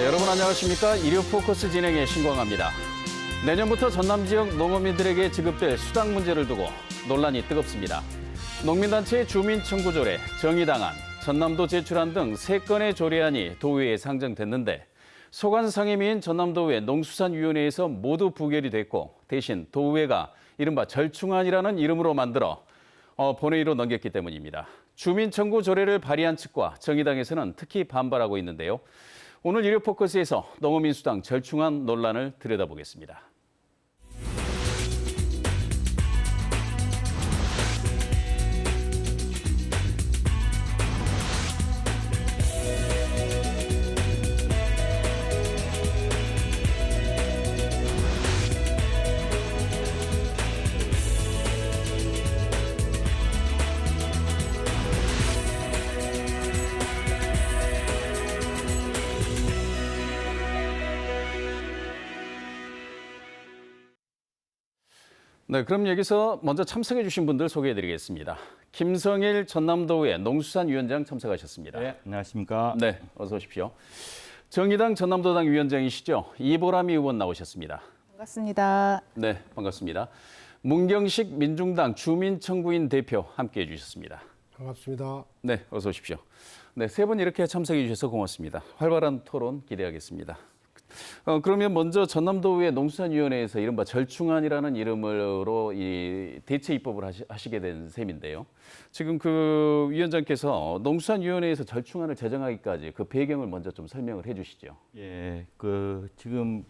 네, 여러분 안녕하십니까? 일요 포커스 진행의 신광합니다. 내년부터 전남 지역 농어민들에게 지급될 수당 문제를 두고 논란이 뜨겁습니다. 농민단체의 주민청구조례, 정의당안, 전남도 제출안 등 3건의 조례안이 도의회에 상정됐는데 소관상임위인 전남도의회 농수산위원회에서 모두 부결이 됐고 대신 도의회가 이른바 절충안이라는 이름으로 만들어 본회의로 넘겼기 때문입니다. 주민청구 조례를 발의한 측과 정의당에서는 특히 반발하고 있는데요. 오늘 일요 포커스에서 농어민수당 절충안 논란을 들여다보겠습니다. 네, 그럼 여기서 먼저 참석해 주신 분들 소개해 드리겠습니다. 김성일 전남도의회 농수산위원장 참석하셨습니다. 네, 안녕하십니까. 네, 어서 오십시오. 정의당 전남도당 위원장이시죠. 이보람이 의원 나오셨습니다. 반갑습니다. 네, 반갑습니다. 문경식 민중당 주민청구인 대표 함께해 주셨습니다. 반갑습니다. 네, 어서 오십시오. 네, 3분 이렇게 참석해 주셔서 고맙습니다. 활발한 토론 기대하겠습니다. 그러면 먼저 전남도의회 농수산위원회에서 이른바 절충안이라는 이름으로 이 대체 입법을 하시게 된 셈인데요. 지금 그 위원장께서 농수산위원회에서 절충안을 제정하기까지 그 배경을 먼저 좀 설명을 해주시죠. 예, 지금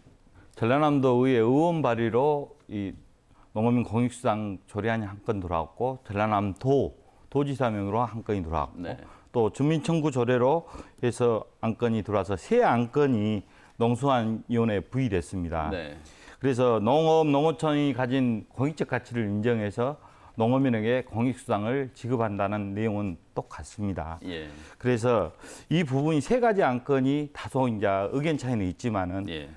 전라남도 의회 의원 발의로 이 농어민 공익수당 조례안이 한 건 들어왔고 전라남도 도지사명으로 한 건이 들어왔고 네. 또 주민청구 조례로 해서 안건이 들어와서 세 안건이 농수산위원회에 부의됐습니다. 네. 그래서 농업, 농어촌이 가진 공익적 가치를 인정해서 농어민에게 공익수당을 지급한다는 내용은 똑같습니다. 예. 그래서 이 부분이 3가지 안건이 다소 이제 의견 차이는 있지만은 예.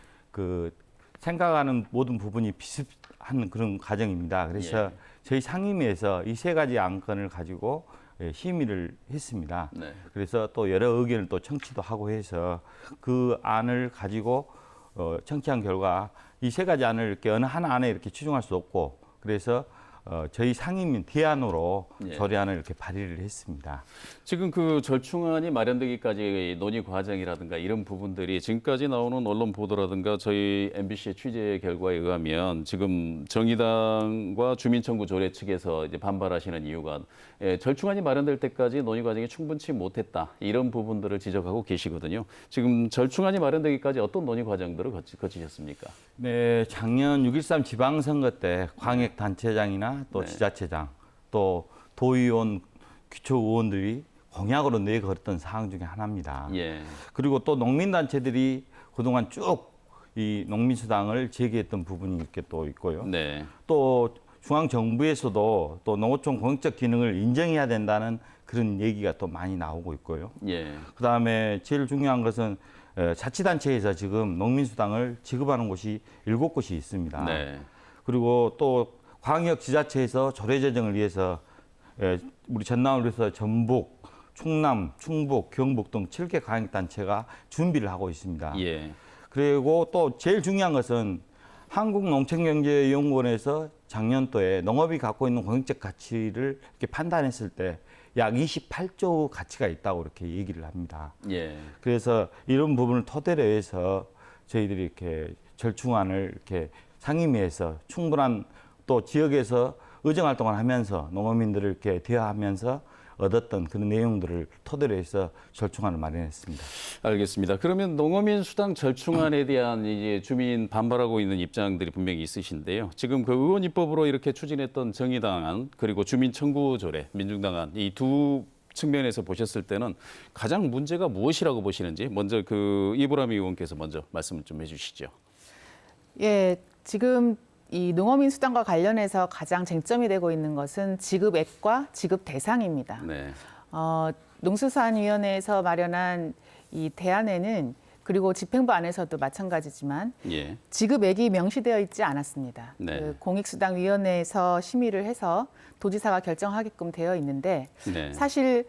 생각하는 모든 부분이 비슷한 그런 과정입니다. 그래서 예. 저희 상임위에서 이 3가지 안건을 가지고 심의를 했습니다. 네. 그래서 또 여러 의견을 또 청취도 하고 해서 그 안을 가지고 청취한 결과 이 3가지 안을 이렇게 어느 하나 안에 이렇게 추정할 수 없고 그래서 저희 상임위 대안으로 예. 조례안을 이렇게 발의를 했습니다. 지금 그 절충안이 마련되기까지 논의 과정이라든가 이런 부분들이 지금까지 나오는 언론 보도라든가 저희 MBC의 취재 결과에 의하면 지금 정의당과 주민청구 조례 측에서 이제 반발하시는 이유가 절충안이 마련될 때까지 논의 과정이 충분치 못했다 이런 부분들을 지적하고 계시거든요. 지금 절충안이 마련되기까지 어떤 논의 과정들을 거치셨습니까? 네, 작년 6.13 지방선거 때 광역단체장이나 또 네. 지자체장, 또 도의원, 기초의원들이 공약으로 내걸었던 사항 중에 하나입니다. 예. 그리고 또 농민단체들이 그동안 쭉 이 농민수당을 제기했던 부분이 이렇게 또 있고요. 네. 또 중앙정부에서도 또 농어촌 공익적 기능을 인정해야 된다는 그런 얘기가 또 많이 나오고 있고요. 예. 그다음에 제일 중요한 것은 자치단체에서 지금 농민수당을 지급하는 곳이 7곳이 있습니다. 네. 그리고 또 광역 지자체에서 조례 제정을 위해서 우리 전남을 위해서 전북, 충남, 충북, 경북 등 7개 광역단체가 준비를 하고 있습니다. 예. 그리고 또 제일 중요한 것은 한국농촌경제연구원에서 작년도에 농업이 갖고 있는 공익적 가치를 이렇게 판단했을 때 약 28조 가치가 있다고 이렇게 얘기를 합니다. 예. 그래서 이런 부분을 토대로 해서 저희들이 이렇게 절충안을 이렇게 상임위에서 충분한 또 지역에서 의정활동을 하면서 농어민들을 이렇게 대화하면서 얻었던 그런 내용들을 토대로 해서 절충안을 마련했습니다. 알겠습니다. 그러면 농어민 수당 절충안에 대한 이제 주민 반발하고 있는 입장들이 분명히 있으신데요. 지금 그 의원 입법으로 이렇게 추진했던 정의당안 그리고 주민청구조례, 민중당안 이 두 측면에서 보셨을 때는 가장 문제가 무엇이라고 보시는지 먼저 그 이보람 의원께서 먼저 말씀을 좀 해주시죠. 예, 지금 이 농어민 수당과 관련해서 가장 쟁점이 되고 있는 것은 지급액과 지급 대상입니다. 네. 농수산위원회에서 마련한 이 대안에는 그리고 집행부 안에서도 마찬가지지만 예. 지급액이 명시되어 있지 않았습니다. 네. 그 공익수당위원회에서 심의를 해서 도지사가 결정하게끔 되어 있는데 네. 사실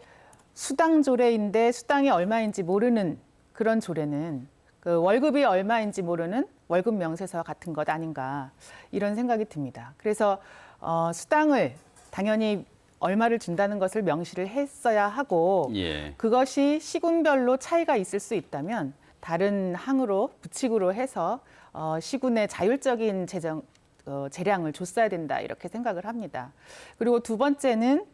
수당 조례인데 수당이 얼마인지 모르는 그런 조례는 그 월급이 얼마인지 모르는 월급 명세서 같은 것 아닌가 이런 생각이 듭니다. 그래서 수당을 당연히 얼마를 준다는 것을 명시를 했어야 하고 예. 그것이 시군별로 차이가 있을 수 있다면 다른 항으로 부칙으로 해서 시군의 자율적인 재량을 줬어야 된다 이렇게 생각을 합니다. 그리고 두 번째는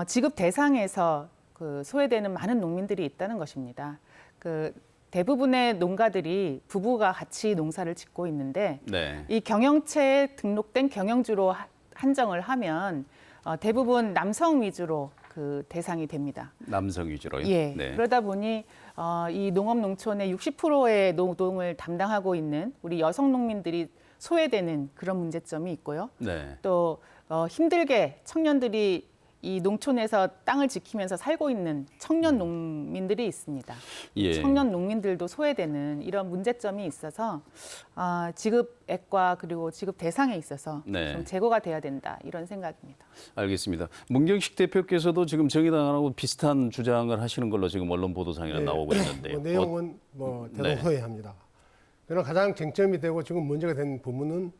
지급 대상에서 그 소외되는 많은 농민들이 있다는 것입니다. 그 대부분의 농가들이 부부가 같이 농사를 짓고 있는데 네. 이 경영체에 등록된 경영주로 한정을 하면 대부분 남성 위주로 그 대상이 됩니다. 남성 위주로요. 예. 네. 그러다 보니 이 농업 농촌의 60%의 노동을 담당하고 있는 우리 여성 농민들이 소외되는 그런 문제점이 있고요. 네. 또 힘들게 청년들이 이 농촌에서 땅을 지키면서 살고 있는 청년 농민들이 있습니다. 예. 청년 농민들도 소외되는 이런 문제점이 있어서 지급액과 그리고 지급 대상에 있어서 네. 좀 제고가 돼야 된다 이런 생각입니다. 알겠습니다. 문경식 대표께서도 지금 정의당하고 비슷한 주장을 하시는 걸로 지금 언론 보도상에 나오고 있는데요. 내용은 네. 대동소이합니다. 그러나 가장 쟁점이 되고 지금 문제가 된 부분은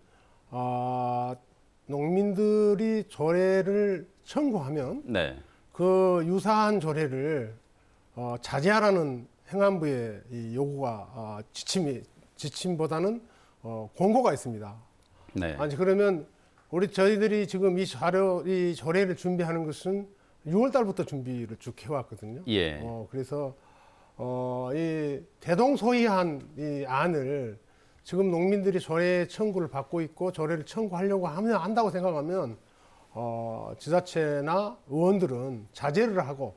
농민들이 조례를 청구하면 네. 그 유사한 조례를 자제하라는 행안부의 이 요구가 지침보다는 권고가 있습니다. 네. 아니 그러면 저희들이 지금 이 조례를 준비하는 것은 6월 달부터 준비를 쭉 해왔거든요. 예. 그래서 이 대동소이한 이 안을 지금 농민들이 조례 청구를 받고 있고 조례를 청구하려고 한다고 생각하면 지자체나 의원들은 자제를 하고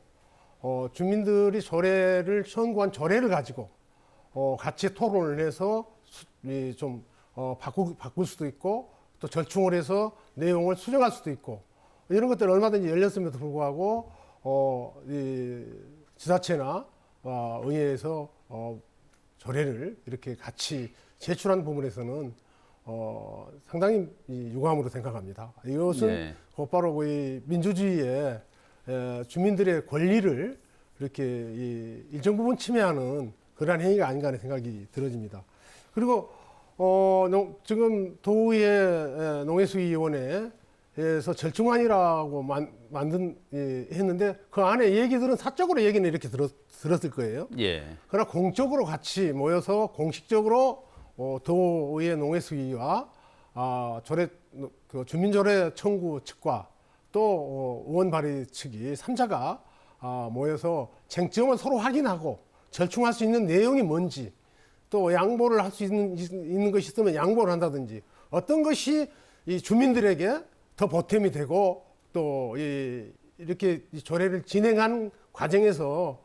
주민들이 조례를 청구한 조례를 가지고 같이 토론을 해서 좀 바꿀 수도 있고 또 절충을 해서 내용을 수정할 수도 있고 이런 것들 얼마든지 열렸음에도 불구하고 이 지자체나 의회에서 조례를 이렇게 같이 제출한 부분에서는 상당히 유감으로 생각합니다. 이것은 네. 곧바로 이 민주주의의 주민들의 권리를 이렇게 일정 부분 침해하는 그러한 행위가 아닌가 하는 생각이 들어집니다. 그리고 지금 도의회 농해수위원회에서 절충안이라고 했는데 그 안에 얘기들은 사적으로 얘기는 이렇게 들었을 거예요. 예. 그러나 공적으로 같이 모여서 공식적으로 도의회 농해수위와 그 주민조례 청구 측과 또 의원 발의 측이 3자가 모여서 쟁점을 서로 확인하고 절충할 수 있는 내용이 뭔지 또 양보를 할 수 있는 것이 있으면 양보를 한다든지 어떤 것이 이 주민들에게 더 보탬이 되고 또 이렇게 이 조례를 진행하는 과정에서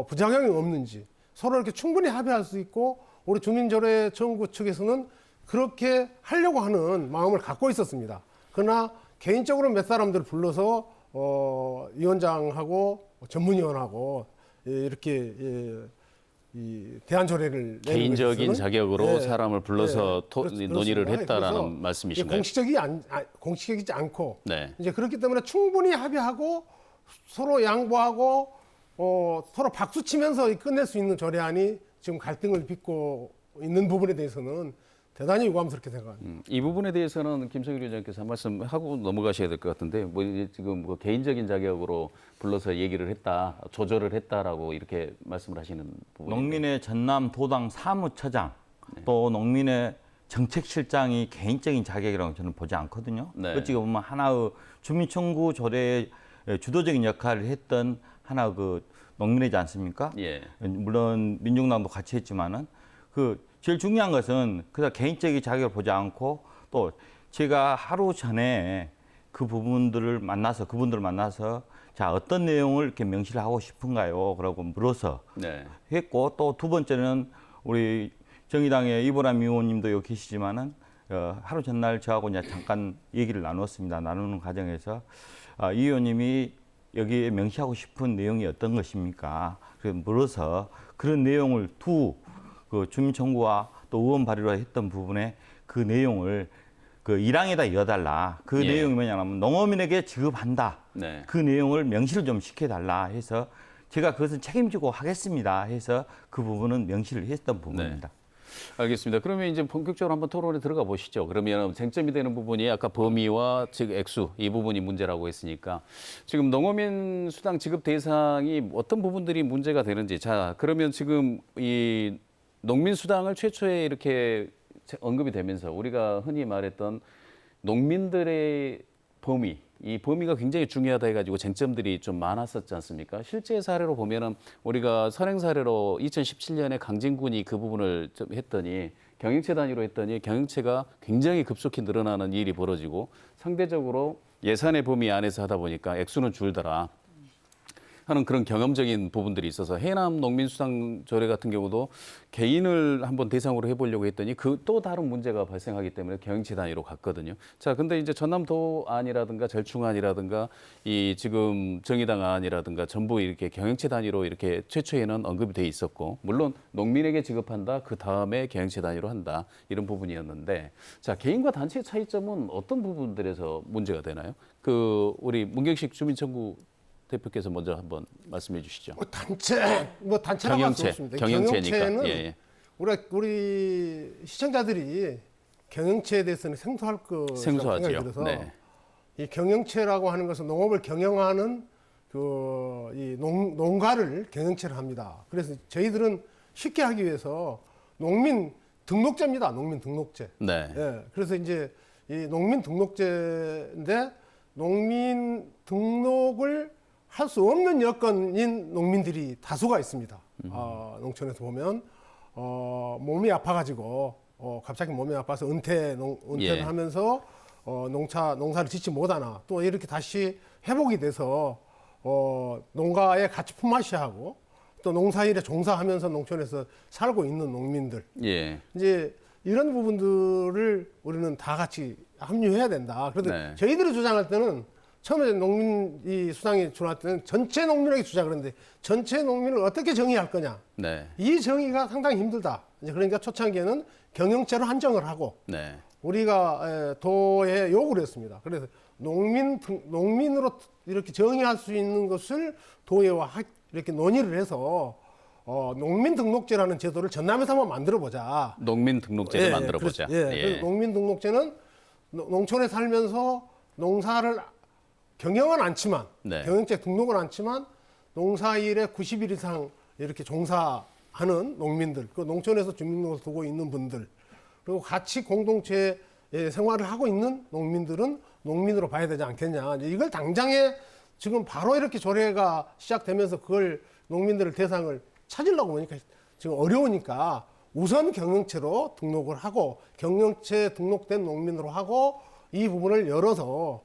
부작용이 없는지 서로 이렇게 충분히 합의할 수 있고 우리 주민조례 청구 측에서는 그렇게 하려고 하는 마음을 갖고 있었습니다. 그러나 개인적으로 몇 사람들 불러서 위원장하고 전문위원하고 이렇게 이 대안조례를 개인적인 자격으로 사람을 불러서 논의를 그렇습니다. 했다라는 말씀이신가요? 공식적이지 않고 네. 이제 그렇기 때문에 충분히 합의하고 서로 양보하고 서로 박수 치면서 끝낼 수 있는 조례안이 지금 갈등을 빚고 있는 부분에 대해서는 대단히 유감스럽게 생각합니다. 이 부분에 대해서는 김성일 위원장께서 한 말씀 하고 넘어가셔야 될 것 같은데 지금 개인적인 자격으로 불러서 얘기를 했다, 조절을 했다라고 이렇게 말씀을 하시는 부분. 농민의 전남 도당 사무처장 또 농민의 정책실장이 개인적인 자격이라고 저는 보지 않거든요. 네. 어찌 보면 하나의 주민청구 조례의 주도적인 역할을 했던 하나의 그 농민이지 않습니까? 예. 물론 민중당도 같이 했지만은 제일 중요한 것은 그냥 개인적인 자격을 보지 않고 또 제가 하루 전에 그분들을 만나서 자 어떤 내용을 이렇게 명시를 하고 싶은가요? 그러고 물어서 네. 했고 또 두 번째는 우리 정의당의 이보람 의원님도 여기 계시지만은 하루 전날 저하고 이제 잠깐 얘기를 나눴습니다. 나누는 과정에서 이 의원님이 여기에 명시하고 싶은 내용이 어떤 것입니까? 그래서 물어서 그런 내용을 그 주민청구와 또 의원 발의로 했던 부분에 그 내용을 그 1항에다 이어달라. 그 예. 내용이 뭐냐면 농어민에게 지급한다. 네. 그 내용을 명시를 좀 시켜달라 해서 제가 그것은 책임지고 하겠습니다 해서 그 부분은 명시를 했던 부분입니다. 알겠습니다. 그러면 이제 본격적으로 한번 토론에 들어가 보시죠. 그러면 쟁점이 되는 부분이 아까 범위와 즉 액수 이 부분이 문제라고 했으니까 지금 농어민 수당 지급 대상이 어떤 부분들이 문제가 되는지 자 그러면 지금 이 농민 수당을 최초에 이렇게 언급이 되면서 우리가 흔히 말했던 농민들의 범위 이 범위가 굉장히 중요하다 해가지고 쟁점들이 좀 많았었지 않습니까? 실제 사례로 보면은 우리가 선행 사례로 2017년에 강진군이 그 부분을 좀 했더니 경영체 단위로 했더니 경영체가 굉장히 급속히 늘어나는 일이 벌어지고 상대적으로 예산의 범위 안에서 하다 보니까 액수는 줄더라. 하는 그런 경험적인 부분들이 있어서 해남 농민수당 조례 같은 경우도 개인을 한번 대상으로 해보려고 했더니 그 또 다른 문제가 발생하기 때문에 경영체 단위로 갔거든요. 자, 근데 이제 전남도안이라든가 절충안이라든가 이 지금 정의당안이라든가 전부 이렇게 경영체 단위로 이렇게 최초에는 언급이 돼 있었고 물론 농민에게 지급한다 그 다음에 경영체 단위로 한다 이런 부분이었는데 자 개인과 단체의 차이점은 어떤 부분들에서 문제가 되나요? 그 우리 문경식 주민청구 대표께서 먼저 한번 말씀해 주시죠. 단체라고 할 수 없습니다. 경영체니까. 경영체는 우리 시청자들이 경영체에 대해서는 생소할 거 생각이 들어서 이 경영체라고 하는 것은 농업을 경영하는 이 농가를 경영체를 합니다. 그래서 저희들은 쉽게 하기 위해서 농민 등록제입니다. 농민 등록제. 예, 그래서 이제 이 농민 등록제인데 농민 등록을 할 수 없는 여건인 농민들이 다수가 있습니다. 농촌에서 보면 몸이 아파가지고 갑자기 몸이 아파서 은퇴를 하면서 농사를 짓지 못하나 또 이렇게 다시 회복이 돼서 농가에 같이 품앗이하고 또 농사일에 종사하면서 농촌에서 살고 있는 농민들 이제 이런 부분들을 우리는 다 같이 합류해야 된다. 그런데 저희들이 주장할 때는 처음에 농민 수당이 주할 때는 전체 농민에게 주자 그랬는데 전체 농민을 어떻게 정의할 거냐. 이 정의가 상당히 힘들다. 이제 그러니까 초창기에는 경영체로 한정을 하고 우리가 도에 요구를 했습니다. 그래서 농민으로 이렇게 정의할 수 있는 것을 도에와 이렇게 논의를 해서 농민 등록제라는 제도를 전남에서 한번 만들어 보자. 농민 등록제를 만들어 보자. 농민 등록제는 농촌에 살면서 농사를 경영은 않지만 경영체 등록은 않지만 농사일에 90일 이상 이렇게 종사하는 농민들, 그 농촌에서 주민등록을 두고 있는 분들, 그리고 같이 공동체 생활을 하고 있는 농민들은 농민으로 봐야 되지 않겠냐. 이걸 당장에 지금 바로 이렇게 조례가 시작되면서 그걸 농민들을 대상을 찾으려고 보니까 지금 어려우니까 우선 경영체로 등록을 하고 경영체 등록된 농민으로 하고 이 부분을 열어서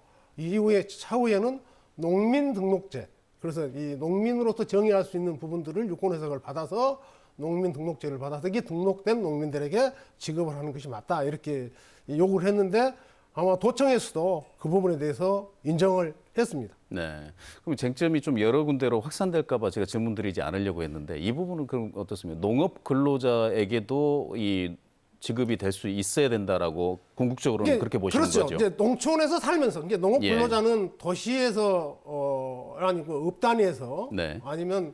차후에는 농민 등록제, 그래서 이 농민으로서 정의할 수 있는 부분들을 유권 해석을 받아서 농민 등록제를 받아서 이게 등록된 농민들에게 지급을 하는 것이 맞다 이렇게 요구를 했는데 아마 도청에서도 그 부분에 대해서 인정을 했습니다. 그럼 쟁점이 좀 여러 군데로 확산될까 봐 제가 질문 드리지 않으려고 했는데 이 부분은 그럼 어떻습니까? 농업 근로자에게도 이 지급이 될 수 있어야 된다라고 궁극적으로는 그렇게 보시는 거죠. 이제 농촌에서 살면서 이제 농업 근로자는 도시에서 아니고 읍 단위에서 아니면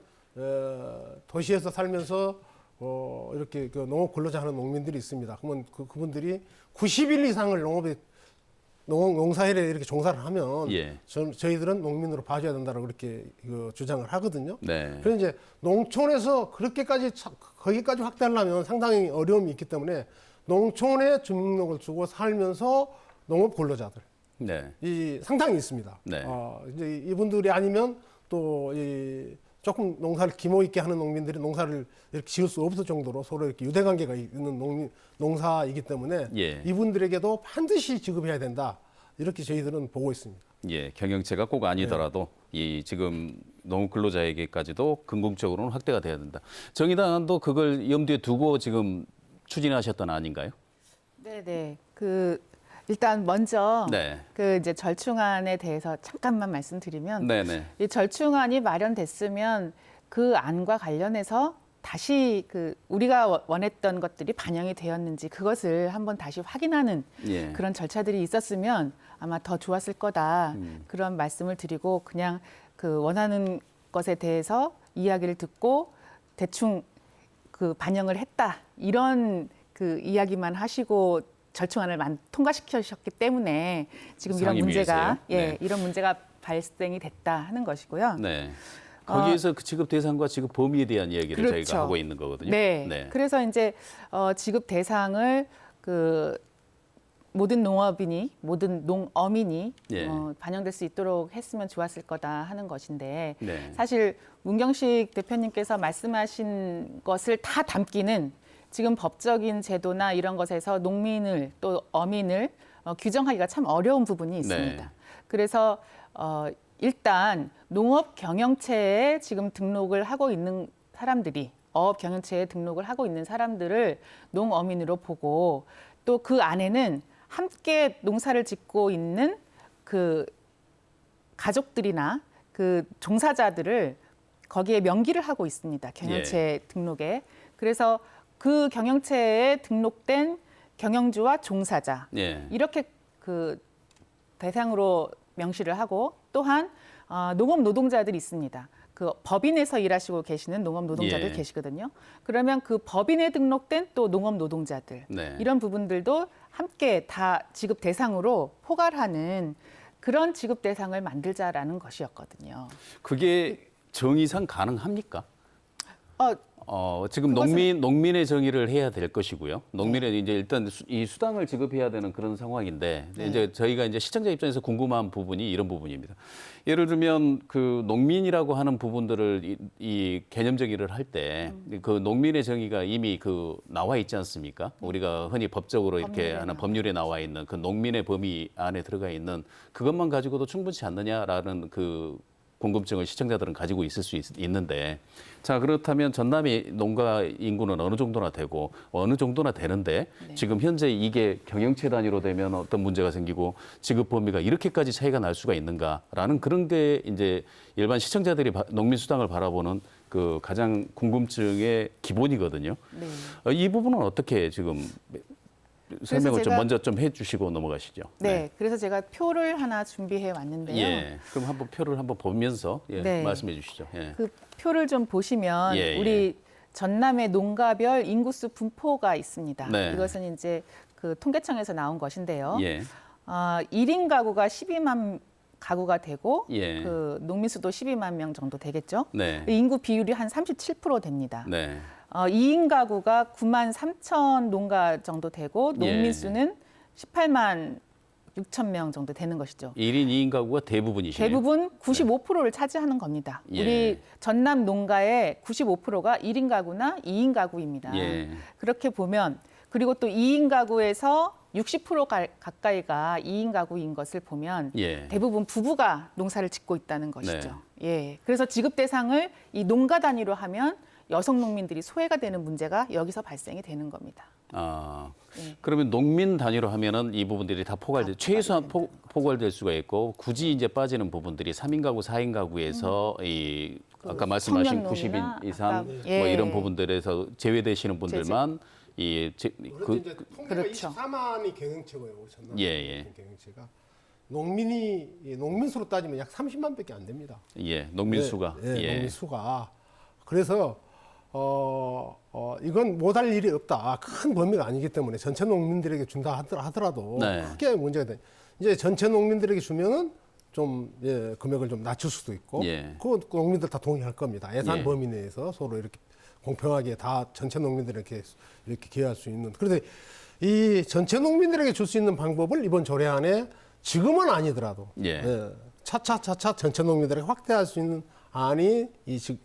도시에서 살면서 이렇게 그 농업 근로자 하는 농민들이 있습니다. 그러면 그분들이 90일 이상을 농사일에 이렇게 종사를 하면 저희들은 농민으로 봐줘야 된다고 그렇게 주장을 하거든요. 그래서 이제 농촌에서 거기까지 확대하려면 상당히 어려움이 있기 때문에 농촌에 주민등록을 주고 살면서 농업 근로자들 상당히 있습니다. 이제 이분들이 아니면 또 조금 농사를 기모 있게 하는 농민들이 농사를 이렇게 지을 수 없을 정도로 서로 이렇게 유대 관계가 있는 농사이기 때문에 이분들에게도 반드시 지급해야 된다. 이렇게 저희들은 보고 있습니다. 경영체가 꼭 아니더라도 이 지금 농업 근로자에게까지도 궁극적으로는 확대가 돼야 된다. 정의당도 그걸 염두에 두고 지금 추진하셨던 아닌가요? 네네. 일단 먼저 이제 절충안에 대해서 잠깐만 말씀드리면 이 절충안이 마련됐으면 그 안과 관련해서 다시 우리가 원했던 것들이 반영이 되었는지 그것을 한번 다시 확인하는 그런 절차들이 있었으면 아마 더 좋았을 거다. 그런 말씀을 드리고 그냥 원하는 것에 대해서 이야기를 듣고 대충 그 반영을 했다 이런 그 이야기만 하시고 절충안을 통과시키셨기 때문에 지금 이런 문제가 상임위에서요? 네. 이런 문제가 발생이 됐다 하는 것이고요. 네. 거기에서 그 지급 대상과 지급 범위에 대한 이야기를 그렇죠. 저희가 하고 있는 거거든요. 네. 그래서 이제 지급 대상을 그 모든 농업인이 모든 농어민이 예. 반영될 수 있도록 했으면 좋았을 거다 하는 것인데 네. 사실 문경식 대표님께서 말씀하신 것을 다 담기는 지금 법적인 제도나 이런 것에서 농민을 또 어민을 규정하기가 참 어려운 부분이 있습니다. 네. 그래서 일단 농업 경영체에 지금 등록을 하고 있는 사람들이 어업 경영체에 등록을 하고 있는 사람들을 농어민으로 보고 또 그 안에는 함께 농사를 짓고 있는 그 가족들이나 그 종사자들을 거기에 명기를 하고 있습니다. 경영체 등록에. 그래서 그 경영체에 등록된 경영주와 종사자 예. 이렇게 그 대상으로 명시를 하고 또한 농업 노동자들이 있습니다. 그 법인에서 일하시고 계시는 농업 노동자들 예. 계시거든요. 그러면 그 법인에 등록된 또 농업 노동자들 네. 이런 부분들도 함께 다 지급 대상으로 포괄하는 그런 지급 대상을 만들자라는 것이었거든요. 그게 정의상 가능합니까? 지금 그것은- 농민의 정의를 해야 될 것이고요. 농민의 이제 일단 이 수당을 지급해야 되는 그런 상황인데 이제 저희가 이제 시청자 입장에서 궁금한 부분이 이런 부분입니다. 예를 들면 그 농민이라고 하는 부분들을 이 개념 정의를 할 때 그 농민의 정의가 이미 그 나와 있지 않습니까? 우리가 흔히 법적으로 이렇게 하는 법률에 나와 있는 그 농민의 범위 안에 들어가 있는 그것만 가지고도 충분치 않느냐라는 그 궁금증을 시청자들은 가지고 있을 수 있는데 자 그렇다면 전남의 농가 인구는 어느 정도나 되고 어느 정도나 되는데 지금 현재 이게 경영체 단위로 되면 어떤 문제가 생기고 지급 범위가 이렇게까지 차이가 날 수가 있는가라는 그런 게 이제 일반 시청자들이 농민 수당을 바라보는 그 가장 궁금증의 기본이거든요. 네. 이 부분은 어떻게 지금 설명을 좀 제가- 먼저 좀 해주시고 넘어가시죠. 네. 그래서 제가 표를 하나 준비해 왔는데요. 예. 그럼 한번 표를 한번 보면서 네. 말씀해 주시죠. 예. 그 표를 좀 보시면 예, 우리 전남의 농가별 인구수 분포가 있습니다. 네. 이것은 이제 그 통계청에서 나온 것인데요. 예. 1인 가구가 12만 가구가 되고 예. 그 농민 수도 12만 명 정도 되겠죠. 네. 인구 비율이 한 37% 됩니다. 네. 2인 가구가 9만 3천 농가 정도 되고 농민 예. 수는 18만 6천 명 정도 되는 것이죠. 1인 2인 가구가 대부분이시네요. 대부분 95%를 차지하는 겁니다. 예. 우리 전남 농가의 95%가 1인 가구나 2인 가구입니다. 예. 그렇게 보면 그리고 또 2인 가구에서 60% 가까이가 2인 가구인 것을 보면 예. 대부분 부부가 농사를 짓고 있다는 것이죠. 예. 그래서 지급 대상을 이 농가 단위로 하면 여성 농민들이 소외가 되는 문제가 여기서 발생이 되는 겁니다. 예. 그러면 농민 단위로 하면은 이 부분들이 다 포괄될 최소한 포괄될 수가 있고 굳이 이제 빠지는 부분들이 3인 가구, 4인 가구에서 이 아까 말씀하신 청년농이나 90인 이상 아까- 뭐 예. 이런 부분들에서 제외되시는 분들만 그런데 이제 통계가 그렇죠. 24만이 경영체고요. 우리 전남 예. 경영체가 농민 수로 따지면 약 30만밖에 안 됩니다. 예, 농민 수가 농민 수가. 그래서 이건 못할 일이 없다. 큰 범위가 아니기 때문에 전체 농민들에게 준다 하더라도 네. 크게 문제가 돼. 이제 전체 농민들에게 주면은 좀 금액을 좀 낮출 수도 있고, 예. 그 농민들 다 동의할 겁니다. 예산 예. 범위 내에서 서로 이렇게 공평하게 다 전체 농민들에게 이렇게 기여할 수 있는. 그런데 이 전체 농민들에게 줄 수 있는 방법을 이번 조례안에 지금은 아니더라도 차차 전체 농민들에게 확대할 수 있는 안이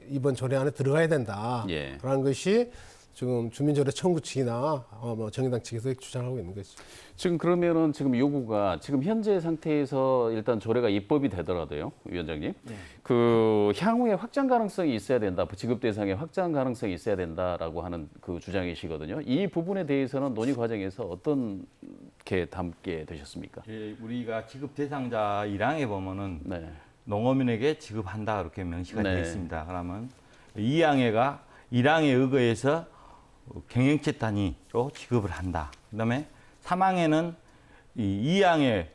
이번 조례안에 들어가야 된다라는 예. 것이 지금 주민조례 청구 측이나 정의당 측에서 주장하고 있는 것이죠. 지금 그러면은 지금 요구가 지금 현재 상태에서 일단 조례가 입법이 되더라도요, 위원장님. 그 향후에 확장 가능성이 있어야 된다. 지급 대상의 확장 가능성이 있어야 된다라고 하는 그 주장이시거든요. 이 부분에 대해서는 논의 과정에서 어떻게 담게 되셨습니까? 우리가 지급 대상자 1항에 보면은 네. 농어민에게 지급한다 그렇게 명시가 네. 되어 있습니다. 그러면 2항에가 1항에 의거해서 경영체 단위로 지급을 한다. 그다음에 3항에는 이 2항에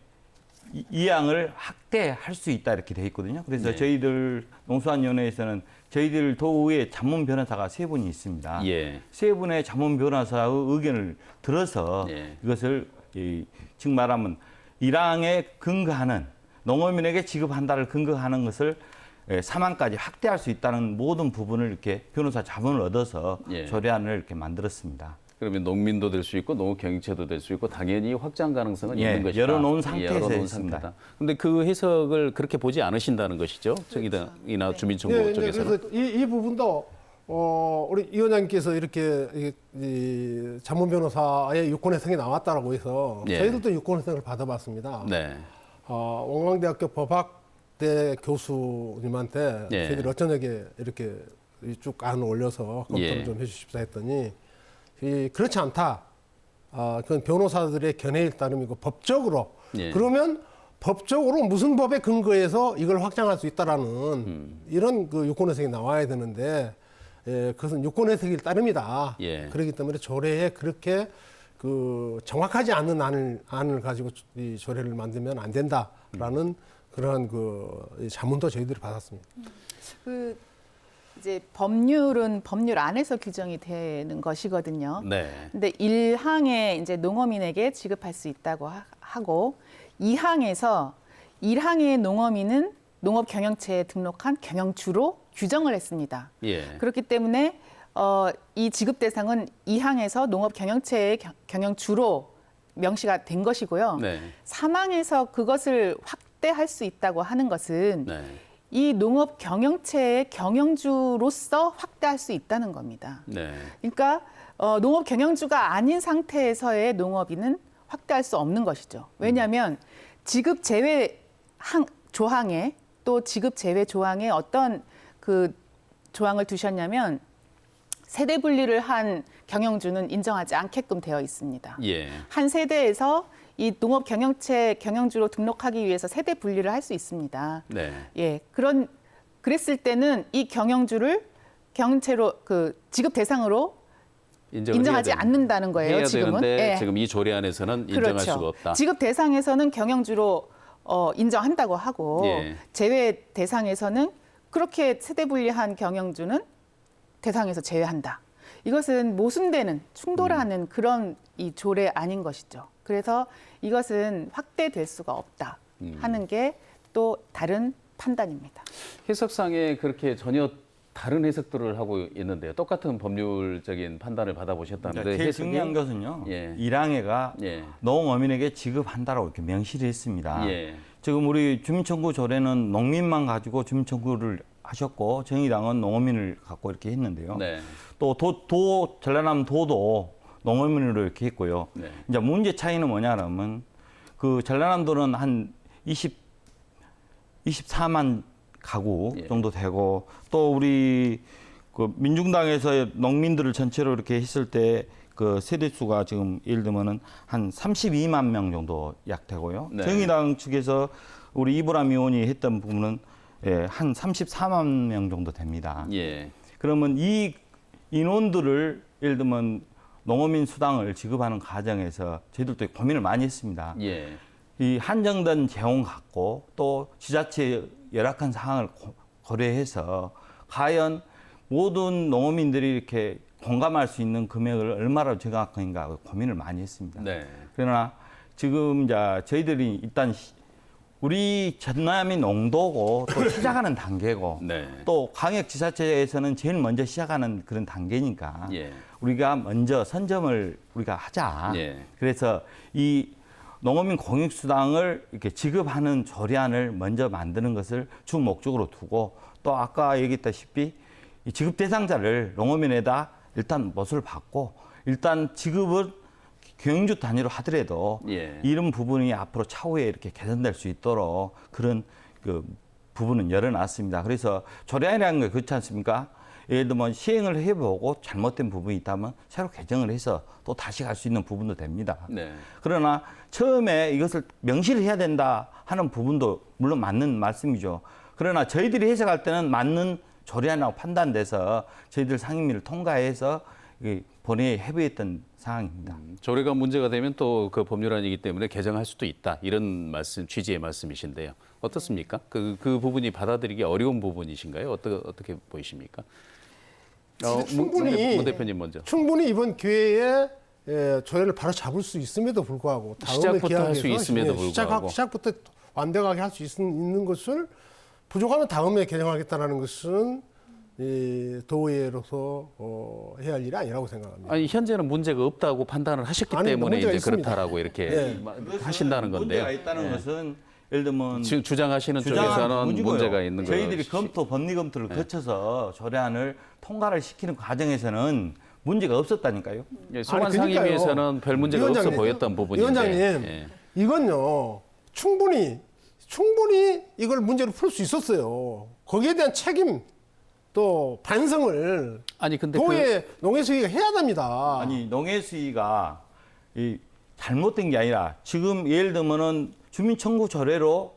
이양을 확대할 수 있다 이렇게 돼 있거든요. 그래서 네. 저희들 농수산위원회에서는 저희들 도의 자문 변호사가 3분이 있습니다. 예. 3분의 자문 변호사의 의견을 들어서 예. 이것을 지금 말하면 1항에 근거하는 농어민에게 지급한다를 근거하는 것을 3항까지 확대할 수 있다는 모든 부분을 이렇게 변호사 자문을 얻어서 예. 조례안을 이렇게 만들었습니다. 그러면 농민도 될 수 있고 농업경영체도 될 수 있고 당연히 확장 가능성은 예, 있는 것이다. 열어놓은 상태에서 열어놓은 했습니다. 상태다. 그런데 그 해석을 그렇게 보지 않으신다는 것이죠? 정의당이나 네. 주민정부 예, 쪽에서는. 그래서 이 부분도 우리 이 위원장님께서 이렇게 이 자문 변호사의 유권 해석이 나왔다라고 해서 예. 저희들도 유권 해석을 받아봤습니다. 네. 원광대학교 법학대 교수님한테 예. 저희들이 어쩌냐게 이렇게 쭉 안 올려서 검토를 예. 좀 해주십사 했더니 그렇지 않다. 그건 변호사들의 견해에 따름이고 법적으로 예. 그러면 법적으로 무슨 법에 근거해서 이걸 확장할 수 있다라는 이런 그 유권 해석이 나와야 되는데 그것은 유권 해석일 따름이다. 예. 그렇기 때문에 조례에 그렇게 그 정확하지 않은 안을 가지고 이 조례를 만들면 안 된다라는 그러한 그 자문도 저희들이 받았습니다. 그 이제 법률은 법률 안에서 규정이 되는 것이거든요. 네. 근데 1항에 이제 농어민에게 지급할 수 있다고 하고 2항에서 1항의 농어민은 농업경영체에 등록한 경영주로 규정을 했습니다. 예. 그렇기 때문에 이 지급 대상은 2항에서 농업경영체의 경영주로 명시가 된 것이고요. 네. 3항에서 그것을 확대할 수 있다고 하는 것은 네. 이 농업 경영체의 경영주로서 확대할 수 있다는 겁니다. 네. 그러니까 농업 경영주가 아닌 상태에서의 농업인은 확대할 수 없는 것이죠. 왜냐하면 지급 제외 조항에 또 지급 제외 조항에 어떤 그 조항을 두셨냐면 세대 분리를 한 경영주는 인정하지 않게끔 되어 있습니다. 예. 한 세대에서 이 농업 경영체 경영주로 등록하기 위해서 세대 분리를 할 수 있습니다. 네. 예, 그랬을 때는 이 경영주를 경영체로 그 지급 대상으로 인정하지 않는다는 거예요. 해야 지금은. 되는데 예. 지금 이 조례안에서는 인정할 그렇죠. 수가 없다. 지급 대상에서는 경영주로 인정한다고 하고 예. 제외 대상에서는 그렇게 세대 분리한 경영주는 대상에서 제외한다. 이것은 모순되는 충돌하는 그런 이 조례 아닌 것이죠. 그래서 이것은 확대될 수가 없다 하는 게 또 다른 판단입니다. 해석상에 그렇게 전혀 다른 해석들을 하고 있는데요. 똑같은 법률적인 판단을 받아보셨다는데 제일 중요한 것은요. 예. 1항에가 예. 농어민에게 지급한다라고 이렇게 명시를 했습니다. 예. 지금 우리 주민청구 조례는 농민만 가지고 주민청구를 하셨고 정의당은 농어민을 갖고 이렇게 했는데요. 네. 또 전라남 도도 농어민으로 이렇게 했고요. 네. 이제 문제 차이는 뭐냐면 그 전라남도는 한 24만 가구 예. 정도 되고 또 우리 그 민중당에서 농민들을 전체로 이렇게 했을 때 그 세대 수가 지금 예를 들면은 한 32만 명 정도 약 되고요. 네. 정의당 측에서 우리 이보람 의원이 했던 부분은 한 34만 명 정도 됩니다. 예. 그러면 이 인원들을 예를 들면 농어민 수당을 지급하는 과정에서 저희들도 고민을 많이 했습니다. 예. 이 한정된 재원 갖고 또 지자체의 열악한 상황을 고려해서 과연 모든 농어민들이 이렇게 공감할 수 있는 금액을 얼마로 정확한가 고민을 많이 했습니다. 네. 그러나 지금 이제 저희들이 일단 우리 전남이 농도고 또 시작하는 단계고 네. 또 광역지자체에서는 제일 먼저 시작하는 그런 단계니까 예. 우리가 먼저 선점을 우리가 하자. 예. 그래서 이 농어민 공익수당을 이렇게 지급하는 조례안을 먼저 만드는 것을 주 목적으로 두고 또 아까 얘기했다시피 이 지급 대상자를 농어민에다 일단 몫을 받고 일단 지급은 경영주 단위로 하더라도 예. 이런 부분이 앞으로 차후에 이렇게 개선될 수 있도록 그런 그 부분은 열어놨습니다. 그래서 조례안이라는 게 그렇지 않습니까? 예를 들면 시행을 해보고 잘못된 부분이 있다면 새로 개정을 해서 또 다시 갈 수 있는 부분도 됩니다. 네. 그러나 처음에 이것을 명시를 해야 된다 하는 부분도 물론 맞는 말씀이죠. 그러나 저희들이 해석할 때는 맞는 조례안이라고 판단돼서 저희들 상임위를 통과해서 본회의에 회부했던 상황입니다. 조례가 문제가 되면 또 그 법률안이기 때문에 개정할 수도 있다. 이런 말씀, 취지의 말씀이신데요. 어떻습니까? 그 부분이 받아들이기 어려운 부분이신가요? 어떻게 보이십니까? 충분히 문 대표님 먼저. 충분히 이번 기회에 조례를 바로 잡을 수 있음에도 불구하고 시작부터 할수 있음에도 불구하고. 시작부터 완벽하게 할 수 있는 것을 부족하면 다음에 개정하겠다는 것은 이 도의회로서 해야 할 일이 아니라고 생각합니다. 아니 현재는 문제가 없다고 판단을 하셨기 아니, 때문에 문제가 이제 있습니다. 그렇다라고 이렇게 예. 하신다는 건데요. 문제가 있다는 예. 것은 예를 들면 지금 주장하시는 쪽에서는 부분이고요. 문제가 있는 거예요. 저희들이 법리 검토를 거쳐서 조례안을 통과를 시키는 과정에서는 문제가 없었다니까요. 예, 소관 아니, 그러니까요. 상임위에서는 별 문제가 없어 위원장님, 보였던 부분인데. 위원장님, 예. 이건요 충분히 이걸 문제로 풀 수 있었어요. 거기에 대한 책임 또 반성을 아니 근데 도의 농해수위가 해야 됩니다. 아니 농해수위가 이 잘못된 게 아니라 지금 예를 들면은 주민청구 조례로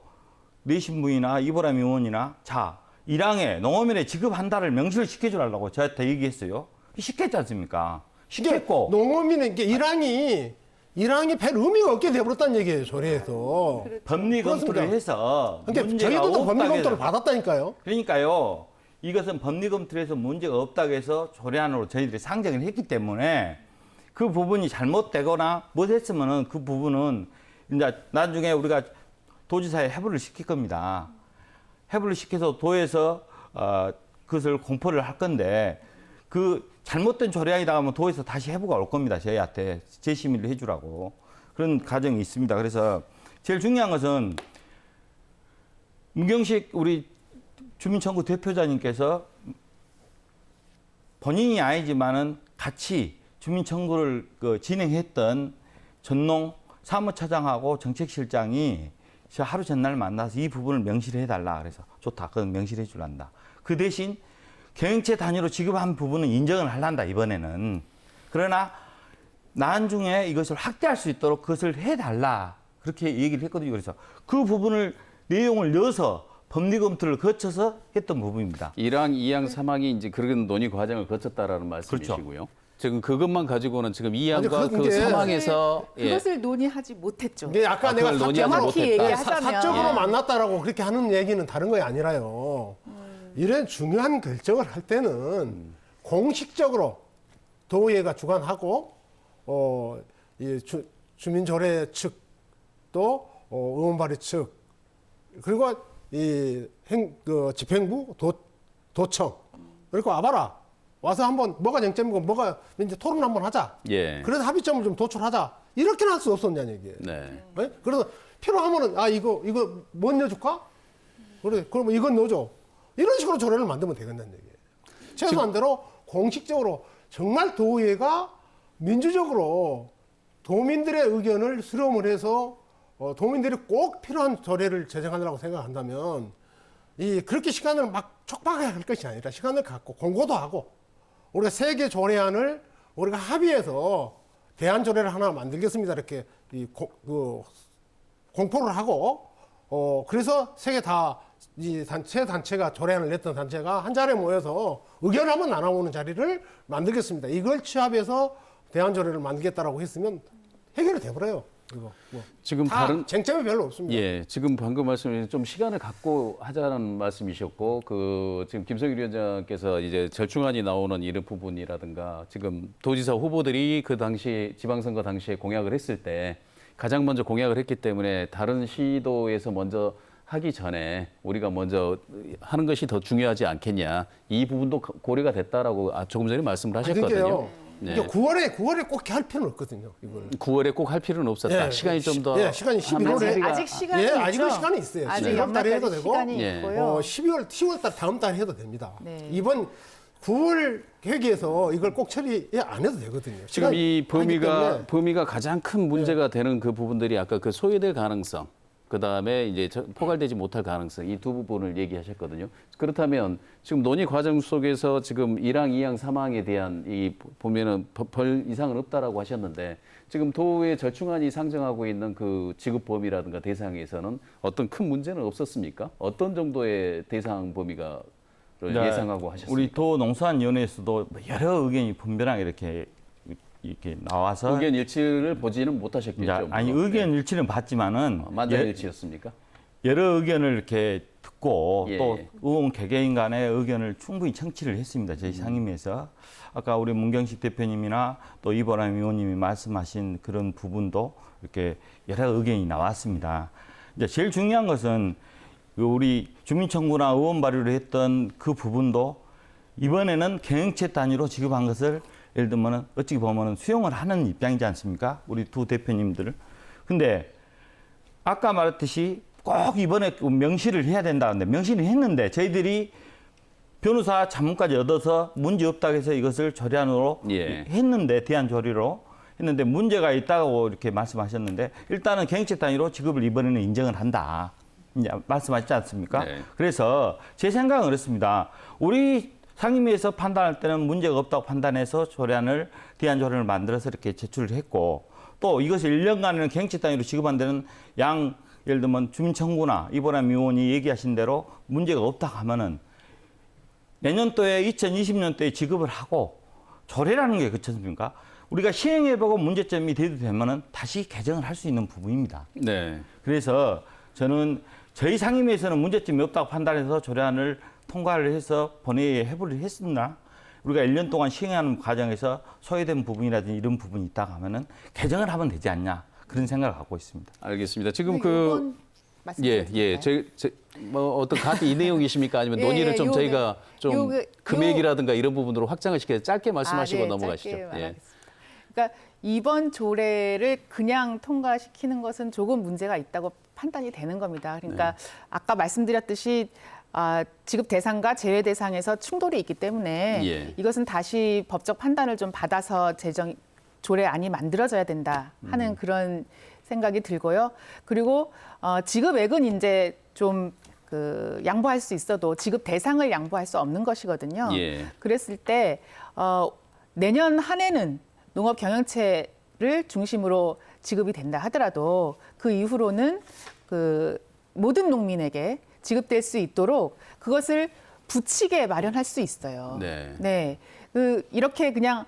내신부이나 이보람 의원이나 자 1항에 농어민의 지급 한 달을 명시를 시켜주라고 저한테 얘기했어요. 시켰지 않습니까? 시켰고 농어민에게 일항이 별 의미가 없게 돼버렸다는 얘기예요. 조례에서. 법리 검토를 그렇습니다. 해서 그러니까 문제가 저희도 법리 없다고 검토를 해서 받았다니까요. 그러니까요. 이것은 법리 검토를 해서 문제가 없다고 해서 조례안으로 저희들이 상정을 했기 때문에 그 부분이 잘못되거나 못했으면은 그 부분은 이제 나중에 우리가 도지사에 회부를 시킬 겁니다. 회부를 시켜서 도에서 그것을 공포를 할 건데 그 잘못된 조례안이다 하면 도에서 다시 회부가 올 겁니다. 저희한테 재심의를 해주라고 그런 과정이 있습니다. 그래서 제일 중요한 것은 문경식 우리 주민청구 대표자님께서 본인이 아니지만은 같이 주민청구를 진행했던 전농 사무차장하고 정책실장이 하루 전날 만나서 이 부분을 명시를 해달라 그래서 좋다. 그건 명시를 해줄란다. 그 대신 경영체 단위로 지급한 부분은 인정을 할란다 이번에는. 그러나 나중에 이것을 확대할 수 있도록 그것을 해달라 그렇게 얘기를 했거든요. 그래서 그 부분을 내용을 넣어서 법리 검토를 거쳐서 했던 부분입니다. 1항, 2항, 3항이 이제 그런 논의 과정을 거쳤다라는 말씀이시고요. 지금 그것만 가지고는 지금 2항과 그런 그 게 3항에서 그것을 논의하지 못했죠. 이게 아까 그걸 내가 논의하지 정확히 못했다. 얘기하자면 사적으로 만났다라고 그렇게 하는 얘기는 다른 거 아니라요. 이런 중요한 결정을 할 때는 공식적으로 도의회가 주관하고 이 주민조례 측 또 의원발의 측 그리고 이 집행부 도청 그리고 와봐라 와서 한번 뭐가 쟁점이고 뭐가 이제 토론 한번 하자. 예. 그래서 합의점을 좀 도출하자. 이렇게는 할 수 없었냐는 얘기예요. 네. 네? 그래서 필요하면은 이거 뭐 넣어줄까? 그래 그러면 이건 넣어줘. 이런 식으로 조례를 만들면 되겠다는 얘기예요. 최소한대로 공식적으로 정말 도의회가 민주적으로 도민들의 의견을 수렴을 해서 도민들이 꼭 필요한 조례를 제정하려고 생각한다면 그렇게 시간을 막 촉박하게 할 것이 아니라 시간을 갖고 공고도 하고 우리가 세개 조례안을 우리가 합의해서 대안 조례를 하나 만들겠습니다. 이렇게 공포를 하고 그래서 세 개 다 이 단체가 조례안을 냈던 단체가 한 자리에 모여서 의견을 한번 나눠보는 자리를 만들겠습니다. 이걸 취합해서 대안 조례를 만들겠다라고 했으면 해결이 돼버려요. 이거 지금 다 다른 쟁점이 별로 없습니다. 예, 지금 방금 말씀하신 좀 시간을 갖고 하자는 말씀이셨고 지금 김성일 위원장께서 이제 절충안이 나오는 이런 부분이라든가 지금 도지사 후보들이 그 당시 지방선거 당시에 공약을 했을 때 가장 먼저 공약을 했기 때문에 다른 시도에서 먼저 하기 전에 우리가 먼저 하는 것이 더 중요하지 않겠냐. 이 부분도 고려가 됐다라고 조금 전에 말씀을 하셨거든요. 그러니까요. 네. 이게 9월에 꼭 할 필요는 없거든요. 이걸. 9월에 꼭 할 필요는 없었다. 예, 시간이 좀 더. 예, 시간이 11월에 아직 시간이 있죠. 아직은 시간이 있어요. 아직 11월 달에 해도 연말까지 되고 시간이 예. 있고요. 10월 달 다음 달에 해도 됩니다. 네. 이번 9월 회기에서 이걸 꼭 처리 안 해도 되거든요. 지금 이 시간이 하기 때문에. 범위가 가장 큰 문제가 되는 그 부분들이 아까 그 소외될 가능성, 그 다음에 이제 포괄되지 못할 가능성 이 두 부분을 얘기하셨거든요. 그렇다면 지금 논의 과정 속에서 지금 1항, 2항, 3항에 대한 보면은 벌 이상은 없다라고 하셨는데 지금 도의 절충안이 상정하고 있는 그 지급 범위라든가 대상에서는 어떤 큰 문제는 없었습니까? 어떤 정도의 대상 범위가 예상하고 하셨습니까? 우리 도농수산위원회에서도 여러 의견이 분분하게 이렇게 이렇게 나와서 의견 일치를 보지는 못하셨겠죠. 이제 아니 뭐. 의견 일치는 봤지만은 만장일치였습니까? 여러 의견을 이렇게 듣고 예, 또 예. 의원 개개인 간의 의견을 충분히 청취를 했습니다. 저희 상임위에서 아까 우리 문경식 대표님이나 또 이보람 의원님이 말씀하신 그런 부분도 이렇게 여러 의견이 나왔습니다. 이제 제일 중요한 것은 우리 주민청구나 의원 발의를 했던 그 부분도 이번에는 경영체 단위로 지급한 것을 예를 들면 어찌 보면 수용을 하는 입장이지 않습니까? 우리 두 대표님들을. 근데 아까 말했듯이 꼭 이번에 명시를 해야 된다는데 명시를 했는데 저희들이 변호사 자문까지 얻어서 문제 없다고 해서 이것을 조례안으로 예. 했는데 대안 조례로 했는데 문제가 있다고 이렇게 말씀하셨는데 일단은 경영체 단위로 지급을 이번에는 인정을 한다. 이제 말씀하셨지 않습니까? 네. 그래서 제 생각은 그렇습니다. 우리 상임위에서 판단할 때는 문제가 없다고 판단해서 조례안을 대안 조례를 만들어서 이렇게 제출을 했고 또 이것을 1년간은 경영체 단위로 지급한 데는 예를 들면 주민청구나 이보람 의원이 얘기하신 대로 문제가 없다 하면은 내년도에 2020년도에 지급을 하고 조례라는 게 그렇지 않습니까? 우리가 시행해보고 문제점이 대두되면은 다시 개정을 할 수 있는 부분입니다. 네. 그래서 저는 저희 상임위에서는 문제점이 없다고 판단해서 조례안을 통과를 해서 본회의에 회부를 했으나 우리가 1년 동안 시행하는 과정에서 소외된 부분이라든지 이런 부분이 있다고 하면은 개정을 하면 되지 않냐 그런 생각을 갖고 있습니다. 알겠습니다. 지금 이건 말씀드려도 될까요? 뭐 어떤 같은 이 내용이십니까? 아니면 예, 논의를 좀 요- 저희가 좀 요- 금액이라든가 이런 부분으로 확장을 시켜서 짧게 말씀하시고 네, 넘어가시죠. 짧게 예. 말하겠습니다. 그러니까 이번 조례를 그냥 통과시키는 것은 조금 문제가 있다고 판단이 되는 겁니다. 그러니까 아까 말씀드렸듯이 지급 대상과 제외 대상에서 충돌이 있기 때문에 예. 이것은 다시 법적 판단을 좀 받아서 조례안이 만들어져야 된다 하는 그런 생각이 들고요. 그리고 지급액은 이제 좀 양보할 수 있어도 지급 대상을 양보할 수 없는 것이거든요. 예. 그랬을 때 내년 한 해는 농업 경영체를 중심으로 지급이 된다 하더라도 그 이후로는 그 모든 농민에게 지급될 수 있도록 그것을 붙이게 마련할 수 있어요. 네. 이렇게 그냥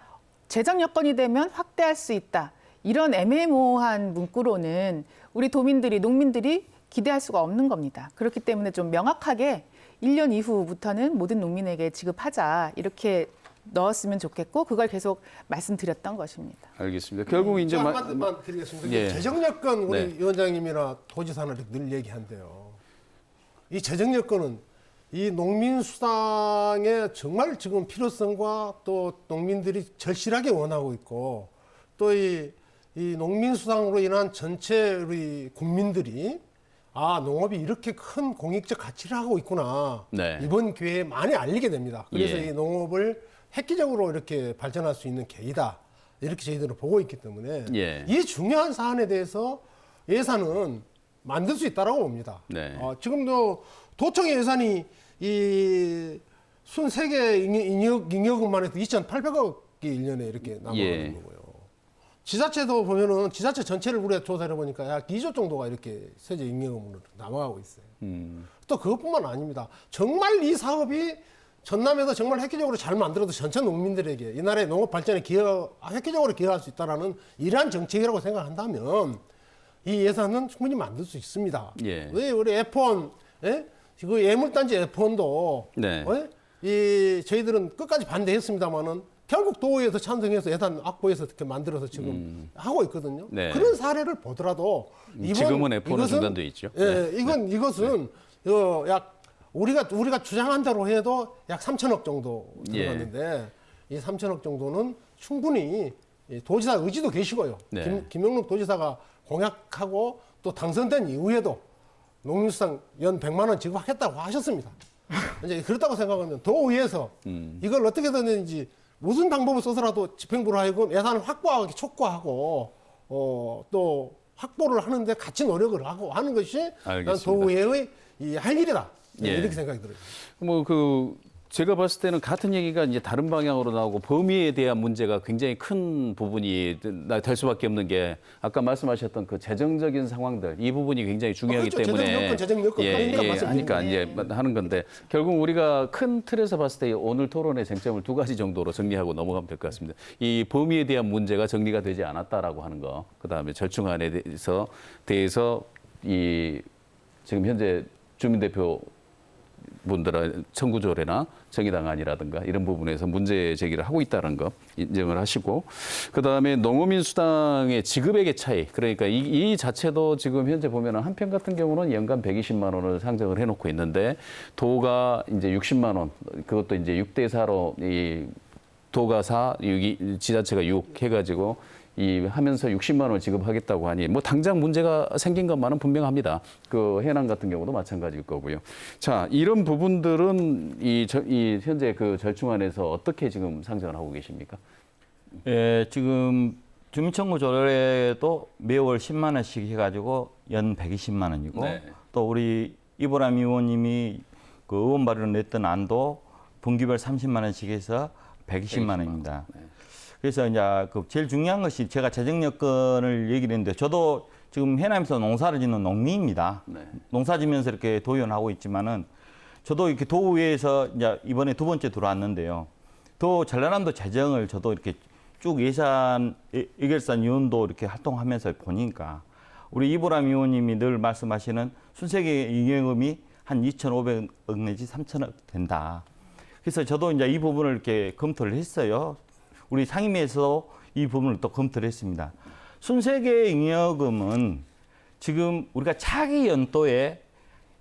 재정 여건이 되면 확대할 수 있다. 이런 애매모호한 문구로는 우리 농민들이 기대할 수가 없는 겁니다. 그렇기 때문에 좀 명확하게 1년 이후부터는 모든 농민에게 지급하자 이렇게 넣었으면 좋겠고 그걸 계속 말씀드렸던 것입니다. 알겠습니다. 결국 이제 한마디만 드리겠습니다. 예. 재정 여건 우리 네. 위원장님이나 도지사는 늘 얘기한대요. 이 재정 여건은 이 농민 수당의 정말 지금 필요성과 또 농민들이 절실하게 원하고 있고 또 이 농민 수당으로 인한 전체 우리 국민들이 농업이 이렇게 큰 공익적 가치를 하고 있구나. 네. 이번 기회에 많이 알리게 됩니다. 그래서 예. 이 농업을 획기적으로 이렇게 발전할 수 있는 계기다. 이렇게 저희들은 보고 있기 때문에 예. 이 중요한 사안에 대해서 예산은 만들 수 있다라고 봅니다. 네. 지금도 도청의 예산이 이 순세계 잉여금만 해도 2,800억이 1년에 이렇게 남아가는 예. 거고요. 지자체도 보면은 지자체 전체를 우리가 조사해 보니까 약 2조 정도가 이렇게 세제 잉여금으로 남아가고 있어요. 또 그것뿐만 아닙니다. 정말 이 사업이 전남에서 정말 획기적으로 잘 만들어도 전체 농민들에게 이 나라의 농업 발전에 획기적으로 기여할 수 있다라는 이러한 정책이라고 생각한다면 이 예산은 충분히 만들 수 있습니다. 예. 왜 우리 F1, 그 예물단지 F1도 네. 저희들은 끝까지 반대했습니다만은 결국 도의에서 찬성해서 예산 확보해서 이렇게 만들어서 지금 하고 있거든요. 네. 그런 사례를 보더라도 지금은 F1은 중단돼 있죠. 예, 이것은 약 우리가 주장한 대로 해도 약 3천억 정도 들어갔는데 이 3천억 정도는 충분히 도지사 의지도 계시고요. 네. 김영록 도지사가 공약하고 또 당선된 이후에도 농민수당 연 100만 원 지급하겠다고 하셨습니다. 이제 그렇다고 생각하면 도의에서 이걸 어떻게 되는지 무슨 방법을 써서라도 집행부로 하여금 예산을 확보하기 촉구하고 또 확보를 하는데 같이 노력을 하고 하는 것이 난 알겠습니다. 도의회의 할 일이다. 예. 이렇게 생각이 들어요. 뭐 제가 봤을 때는 같은 얘기가 이제 다른 방향으로 나오고 범위에 대한 문제가 굉장히 큰 부분이 될 수밖에 없는 게 아까 말씀하셨던 그 재정적인 상황들 이 부분이 굉장히 중요하기 그렇죠. 때문에 재정 여건 그러니까 말씀드린 하니까 거예요. 이제 하는 건데 결국 우리가 큰 틀에서 봤을 때 오늘 토론의 쟁점을 두 가지 정도로 정리하고 넘어가면 될 것 같습니다. 이 범위에 대한 문제가 정리가 되지 않았다라고 하는 거, 그다음에 절충안에 대해서 이 지금 현재 주민대표 분들의 청구조례나 정의당안이라든가 이런 부분에서 문제 제기를 하고 있다는 거 인정을 하시고 그다음에 농어민 수당의 지급액의 차이 그러니까 이 자체도 지금 현재 보면은 한편 같은 경우는 연간 120만 원을 상정을 해놓고 있는데 도가 이제 60만 원 그것도 이제 6대 4로 이 도가 4, 지자체가 6 해가지고 이 하면서 60만 원을 지급하겠다고 하니 뭐 당장 문제가 생긴 것만은 분명합니다. 그 해남 같은 경우도 마찬가지일 거고요. 자, 이런 부분들은 이 현재 그 절충안에서 어떻게 지금 상정을 하고 계십니까? 예, 지금 주민청구 조례도 매월 10만 원씩 해가지고 연 120만 원이고 네. 또 우리 이보람 의원님이 그 의원 발의를 냈던 안도 분기별 30만 원씩 해서 120만 원입니다. 네. 그래서 이제 그 제일 중요한 것이 제가 재정 여건을 얘기를 했는데 저도 지금 해남에서 농사를 짓는 농민입니다. 네. 농사 지면서 이렇게 도의원하고 있지만은 저도 이렇게 도의회에서 이제 이번에 두 번째 들어왔는데요. 또 전라남도 재정을 저도 이렇게 쭉 예산 의결산 위원도 이렇게 활동하면서 보니까 우리 이보람 의원님이 늘 말씀하시는 순세계 잉여금이 한 2,500억 내지 3,000억 된다. 그래서 저도 이제 이 부분을 이렇게 검토를 했어요. 우리 상임위에서 이 부분을 또 검토를 했습니다. 순세계 잉여금은 지금 우리가 차기 연도에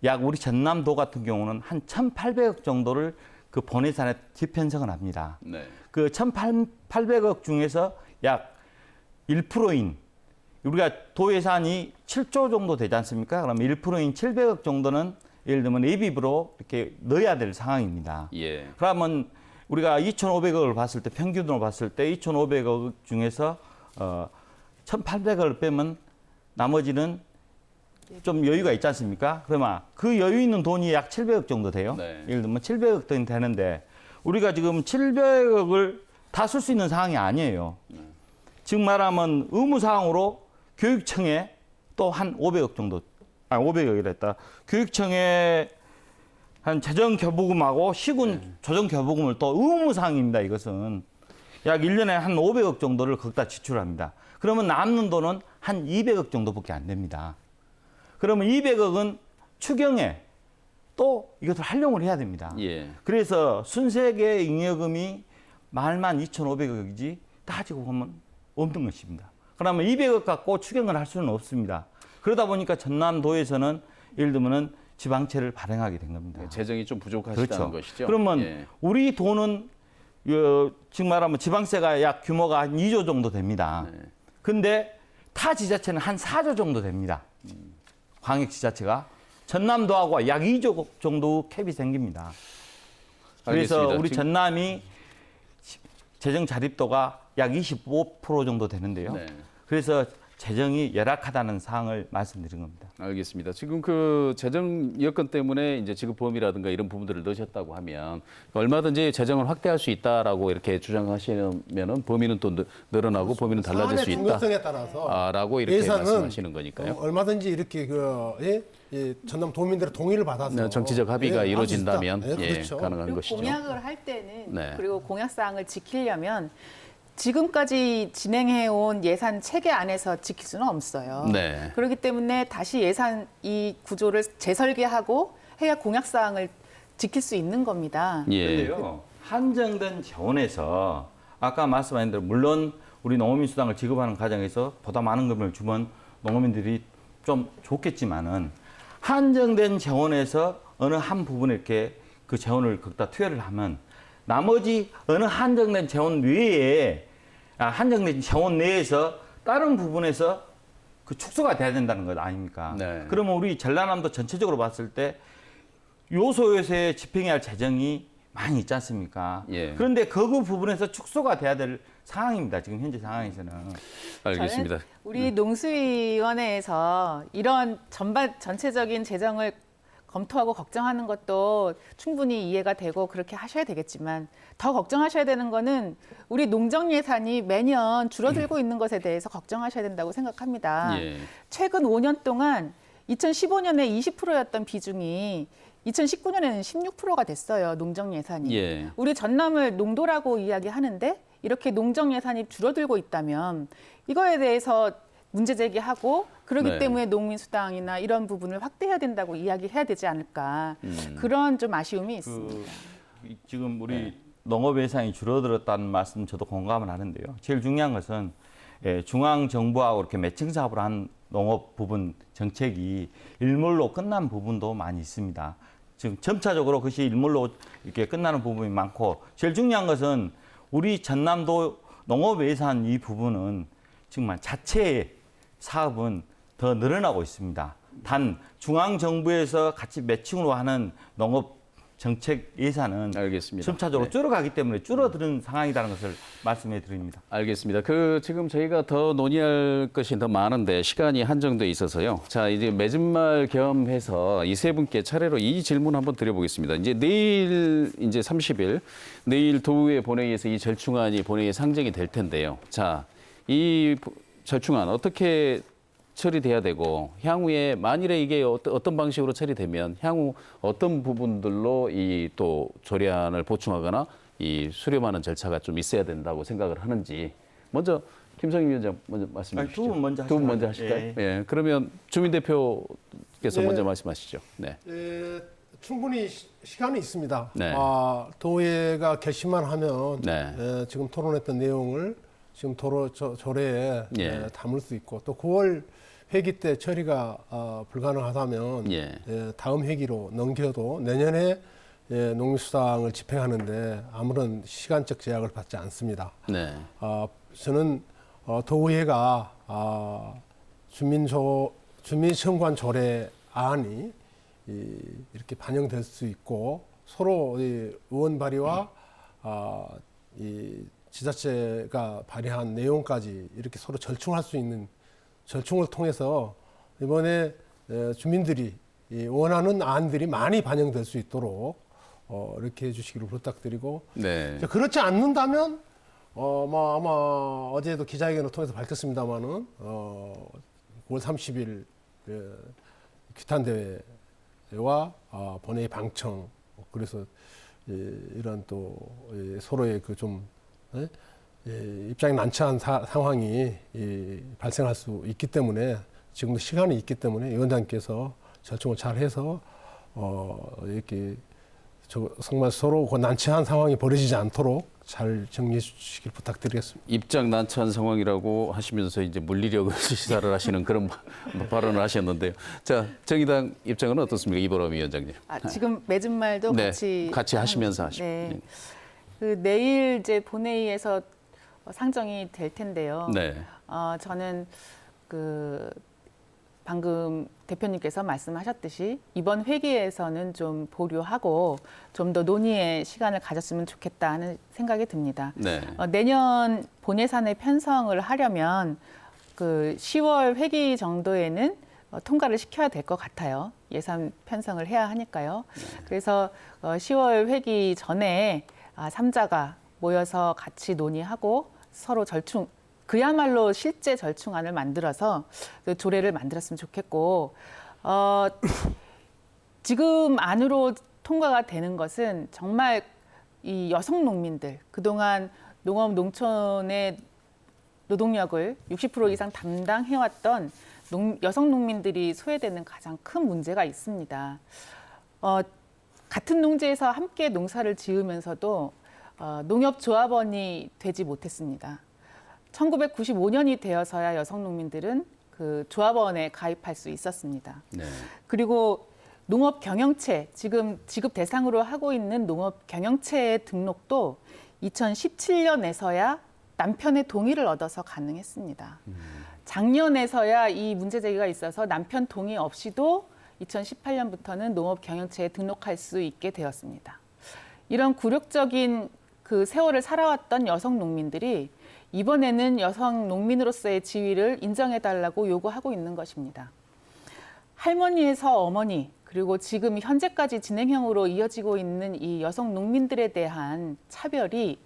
약 우리 전남도 같은 경우는 한 1,800억 정도를 그 본예산에 집행성을 합니다. 네. 그 1,800억 중에서 약 1%인 우리가 도예산이 7조 정도 되지 않습니까? 그러면 1%인 700억 정도는 예를 들면 예비비로 이렇게 넣어야 될 상황입니다. 예. 그러면 우리가 2,500억을 봤을 때 평균으로 봤을 때 2,500억 중에서 1,800억을 빼면 나머지는 좀 여유가 있지 않습니까? 그러면 그 여유 있는 돈이 약 700억 정도 돼요. 네. 예를 들면 700억 돈 되는데 우리가 지금 700억을 다 쓸 수 있는 상황이 아니에요. 지금 말하면 의무사항으로 교육청에 또 한 500억 정도, 500억이랬다. 교육청에 한 재정 교부금하고 시군 조정 교부금을 또 의무사항입니다. 이것은 약 1년에 한 500억 정도를 거기다 지출합니다. 그러면 남는 돈은 한 200억 정도밖에 안 됩니다. 그러면 200억은 추경에 또 이것을 활용을 해야 됩니다. 예. 그래서 순세계 잉여금이 말만 2,500억이지 따지고 보면 없는 것입니다. 그러면 200억 갖고 추경을 할 수는 없습니다. 그러다 보니까 전남도에서는 예를 들면은 지방채를 발행하게 된 겁니다. 재정이 좀 부족하시다는 그렇죠. 것이죠. 그러면 예. 우리 돈은 지금 말하면 지방세가 약 규모가 한 2조 정도 됩니다. 네. 근데 타 지자체는 한 4조 정도 됩니다. 광역지자체가 전남도하고 약 2조 정도 캡이 생깁니다. 그래서 알겠습니다. 우리 지금- 전남이 재정 자립도가 약 25% 정도 되는데요. 네. 그래서 재정이 열악하다는 사항을 말씀드린 겁니다. 알겠습니다. 지금 그 재정 여건 때문에 이제 지급범위라든가 이런 부분들을 넣으셨다고 하면 얼마든지 재정을 확대할 수 있다라고 이렇게 주장하시면은 범위는 또 늘어나고 범위는 달라질 수 사안의 있다. 중요성에 따라서 라고 이렇게 예산은 말씀하시는 거니까요. 얼마든지 이렇게 이 전남 도민들의 동의를 받아서 네, 정치적 합의가 할수 이루어진다면 있다. 예, 그렇죠. 가능한 그리고 것이죠. 공약을 할 때는 네. 그리고 공약 사항을 지키려면 지금까지 진행해온 예산 체계 안에서 지킬 수는 없어요. 네. 그렇기 때문에 다시 예산 이 구조를 재설계하고 해야 공약 사항을 지킬 수 있는 겁니다. 예. 그런데요, 한정된 재원에서 아까 말씀하신 대로 물론 우리 농어민 수당을 지급하는 과정에서 보다 많은 금을 주면 농어민들이 좀 좋겠지만은 한정된 재원에서 어느 한 부분에 이렇게 그 재원을 거기다 투여를 하면 나머지 어느 한정된 재원 외에 한정된 재원 내에서 다른 부분에서 그 축소가 돼야 된다는 것 아닙니까? 네. 그러면 우리 전라남도 전체적으로 봤을 때 요소에서의 집행해야 할 재정이 많이 있지 않습니까? 예. 그런데 그 부분에서 축소가 돼야 될 상황입니다. 지금 현재 상황에서는. 알겠습니다. 저는 우리 농수위원회에서 이런 전체적인 재정을 검토하고 걱정하는 것도 충분히 이해가 되고 그렇게 하셔야 되겠지만 더 걱정하셔야 되는 거는 우리 농정 예산이 매년 줄어들고 있는 것에 대해서 걱정하셔야 된다고 생각합니다. 예. 최근 5년 동안 2015년에 20%였던 비중이 2019년에는 16%가 됐어요. 농정 예산이. 예. 우리 전남을 농도라고 이야기하는데 이렇게 농정 예산이 줄어들고 있다면 이거에 대해서 문제 제기하고 그렇기 네. 때문에 농민수당이나 이런 부분을 확대해야 된다고 이야기해야 되지 않을까. 그런 좀 아쉬움이 있습니다. 지금 우리 농업 예산이 줄어들었다는 말씀 저도 공감을 하는데요. 제일 중요한 것은 중앙 정부하고 이렇게 매칭 사업을 한 농업 부분 정책이 일몰로 끝난 부분도 많이 있습니다. 지금 점차적으로 그것이 일몰로 이렇게 끝나는 부분이 많고 제일 중요한 것은 우리 전남도 농업 예산 이 부분은 정말 자체의 사업은 더 늘어나고 있습니다. 단 중앙 정부에서 같이 매칭으로 하는 농업 정책 예산은 알겠습니다. 점차적으로 네. 줄어가기 때문에 줄어드는 상황이라는 것을 말씀해 드립니다. 알겠습니다. 지금 저희가 더 논의할 것이 더 많은데 시간이 한정돼 있어서요. 자, 이제 맺은 말 겸해서 이 세 분께 차례로 이 질문 한번 드려보겠습니다. 이제 내일 이제 30일 내일 도의회 본회의에서 이 절충안이 본회의에 상정이 될 텐데요. 자, 이 절충안 어떻게 처리돼야 되고 향후에 만일에 이게 어떤 방식으로 처리되면 향후 어떤 부분들로 이 또 조례안을 보충하거나 이 수렴하는 절차가 좀 있어야 된다고 생각을 하는지 먼저 김성희 위원장 먼저 말씀해 주시죠. 두 분 먼저 두 분 하시죠. 먼저 하실까요? 예. 예. 그러면 주민 대표께서 네. 먼저 말씀하시죠. 네. 충분히 시간이 있습니다. 네. 도의회가 결심만 하면 네. 지금 토론했던 내용을 지금 조례에 예. 담을 수 있고 또 9월 회기 때 처리가 불가능하다면 예. 다음 회기로 넘겨도 내년에 농민수당을 집행하는데 아무런 시간적 제약을 받지 않습니다. 네. 저는 도의회가 주민청관 조례안이 이렇게 반영될 수 있고 서로 이 의원 발의와 이 지자체가 발의한 내용까지 이렇게 서로 절충할 수 있는 절충을 통해서 이번에 주민들이 원하는 안들이 많이 반영될 수 있도록 이렇게 해주시기를 부탁드리고 네. 그렇지 않는다면 아마 어제도 기자회견을 통해서 밝혔습니다마는 9월 30일 규탄 대회와 본회의 방청 그래서 이런 또 서로의 그 좀 입장이 난처한 상황이 발생할 수 있기 때문에 지금도 시간이 있기 때문에 위원장께서 절충을 잘 해서 이렇게 정말 서로 그 난처한 상황이 벌어지지 않도록 잘 정리해 주시길 부탁드리겠습니다. 입장 난처한 상황이라고 하시면서 이제 물리력을 시사를 하시는 그런 발언을 하셨는데요. 자, 정의당 입장은 어떻습니까? 이보람 위원장님. 지금 맺은 말도 네, 같이 하시면서 하시고. 네. 그 내일 이제 본회의에서 상정이 될 텐데요. 네. 저는 그 방금 대표님께서 말씀하셨듯이 이번 회기에서는 좀 보류하고 좀 더 논의의 시간을 가졌으면 좋겠다 하는 생각이 듭니다. 네. 내년 본예산의 편성을 하려면 그 10월 회기 정도에는 통과를 시켜야 될 것 같아요. 예산 편성을 해야 하니까요. 그래서 10월 회기 전에 3자가 모여서 같이 논의하고 서로 그야말로 실제 절충안을 만들어서 조례를 만들었으면 좋겠고 지금 안으로 통과가 되는 것은 정말 이 여성 농민들 그동안 농업 농촌의 노동력을 60% 이상 담당해왔던 여성 농민들이 소외되는 가장 큰 문제가 있습니다. 같은 농지에서 함께 농사를 지으면서도 농협조합원이 되지 못했습니다. 1995년이 되어서야 여성 농민들은 그 조합원에 가입할 수 있었습니다. 네. 그리고 농업 경영체, 지금 지급 대상으로 하고 있는 농업 경영체의 등록도 2017년에서야 남편의 동의를 얻어서 가능했습니다. 작년에서야 이 문제 제기가 있어서 남편 동의 없이도 2018년부터는 농업 경영체에 등록할 수 있게 되었습니다. 이런 굴욕적인 그 세월을 살아왔던 여성 농민들이 이번에는 여성 농민으로서의 지위를 인정해달라고 요구하고 있는 것입니다. 할머니에서 어머니, 그리고 지금 현재까지 진행형으로 이어지고 있는 이 여성 농민들에 대한 차별이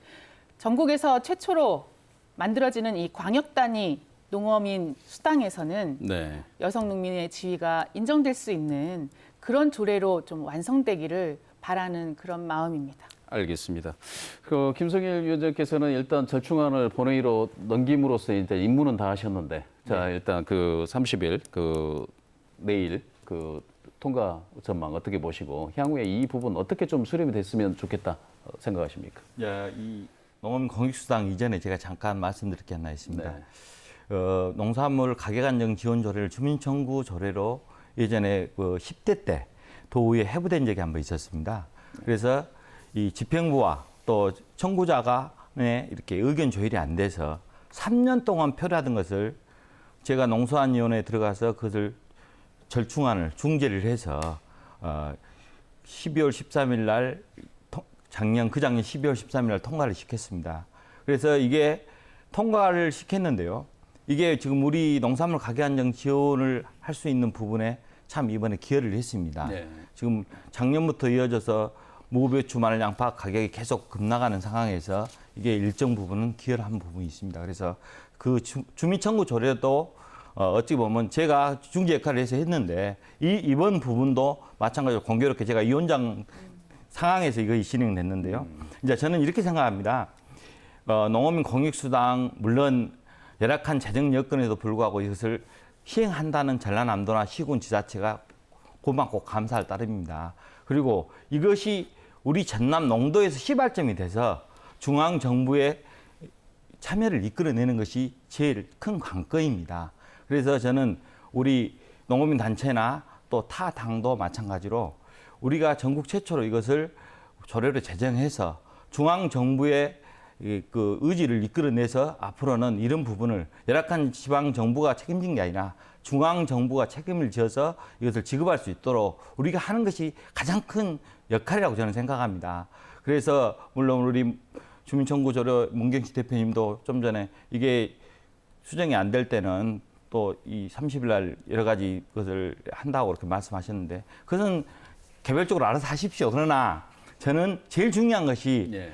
전국에서 최초로 만들어지는 이 광역 단위 농어민 수당에서는 네. 여성 농민의 지위가 인정될 수 있는 그런 조례로 좀 완성되기를 바라는 그런 마음입니다. 알겠습니다. 그 김성일 위원장께서는 일단 절충안을 본회의로 넘김으로써 이제 임무는 다 하셨는데, 자 일단 그 30일 그 내일 그 통과 전망 어떻게 보시고 향후에 이 부분 어떻게 좀 수렴이 됐으면 좋겠다 생각하십니까? 이 농어민 공익수당 이전에 제가 잠깐 말씀드릴 게 하나 있습니다. 네. 농산물 가격 안정 지원 조례를 주민청구 조례로 예전에 그 10대 때 도의회 해부된 적이 한 번 있었습니다. 그래서 이 집행부와 또 청구자 간에 이렇게 의견 조율이 안 돼서 3년 동안 표류하던 것을 제가 농수안위원회에 들어가서 그것을 절충안을 중재를 해서 12월 13일 날 작년 12월 13일 날 통과를 시켰습니다. 그래서 이게 통과를 시켰는데요. 이게 지금 우리 농산물 가격 안정 지원을 할 수 있는 부분에 참 이번에 기여를 했습니다. 네. 지금 작년부터 이어져서 무배추, 마늘, 양파 가격이 계속 급락하는 상황에서 이게 일정 부분은 기여를 한 부분이 있습니다. 그래서 그 주민청구 조례도 어찌 보면 제가 중재 역할을 해서 했는데 이번 부분도 마찬가지로 공교롭게 제가 위원장 상황에서 이것이 진행됐는데요. 이제 저는 이렇게 생각합니다. 농어민 공익수당 물론 열악한 재정 여건에도 불구하고 이것을 시행한다는 전라남도나 시군 지자체가 고맙고 감사할 따름입니다. 그리고 이것이 우리 전남 농도에서 시발점이 돼서 중앙 정부의 참여를 이끌어내는 것이 제일 큰 관건입니다. 그래서 저는 우리 농어민 단체나 또 타 당도 마찬가지로 우리가 전국 최초로 이것을 조례로 제정해서 중앙 정부의 그 의지를 이끌어내서 앞으로는 이런 부분을 열악한 지방 정부가 책임진 게 아니라 중앙 정부가 책임을 져서 이것을 지급할 수 있도록 우리가 하는 것이 가장 큰 역할이라고 저는 생각합니다. 그래서 물론 우리 주민청구 조례 문경식 대표님도 좀 전에 이게 수정이 안 될 때는 또 이 30일 날 여러 가지 것을 한다고 그렇게 말씀하셨는데 그것은 개별적으로 알아서 하십시오. 그러나 저는 제일 중요한 것이 네.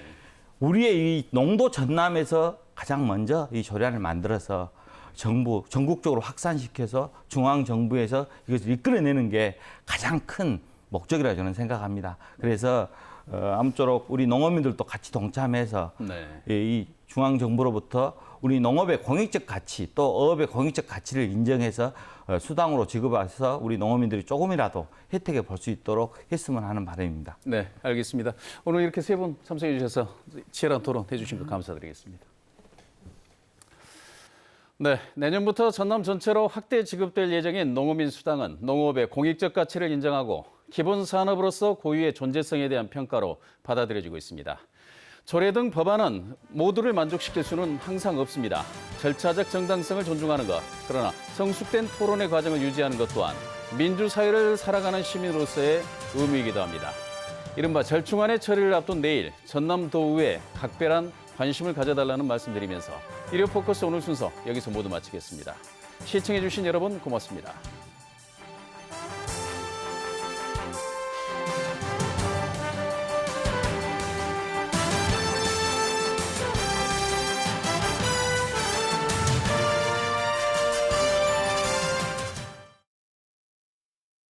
우리의 이 농도 전남에서 가장 먼저 이 조례안을 만들어서 전국적으로 확산시켜서 중앙정부에서 이것을 이끌어내는 게 가장 큰 목적이라고 저는 생각합니다. 그래서 아무쪼록 우리 농어민들도 같이 동참해서 네. 이 중앙정부로부터 우리 농업의 공익적 가치 또 어업의 공익적 가치를 인정해서 수당으로 지급해서 우리 농어민들이 조금이라도 혜택을 볼 수 있도록 했으면 하는 바람입니다. 네, 알겠습니다. 오늘 이렇게 세 분 참석해 주셔서 치열한 토론 해주신 것 감사드리겠습니다. 네, 내년부터 전남 전체로 확대 지급될 예정인 농어민 수당은 농업의 공익적 가치를 인정하고 기본 산업으로서 고유의 존재성에 대한 평가로 받아들여지고 있습니다. 조례 등 법안은 모두를 만족시킬 수는 항상 없습니다. 절차적 정당성을 존중하는 것, 그러나 성숙된 토론의 과정을 유지하는 것 또한 민주사회를 살아가는 시민으로서의 의무이기도 합니다. 이른바 절충안의 처리를 앞둔 내일 전남도의회에 각별한 관심을 가져달라는 말씀드리면서 일요 포커스 오늘 순서 여기서 모두 마치겠습니다. 시청해주신 여러분 고맙습니다.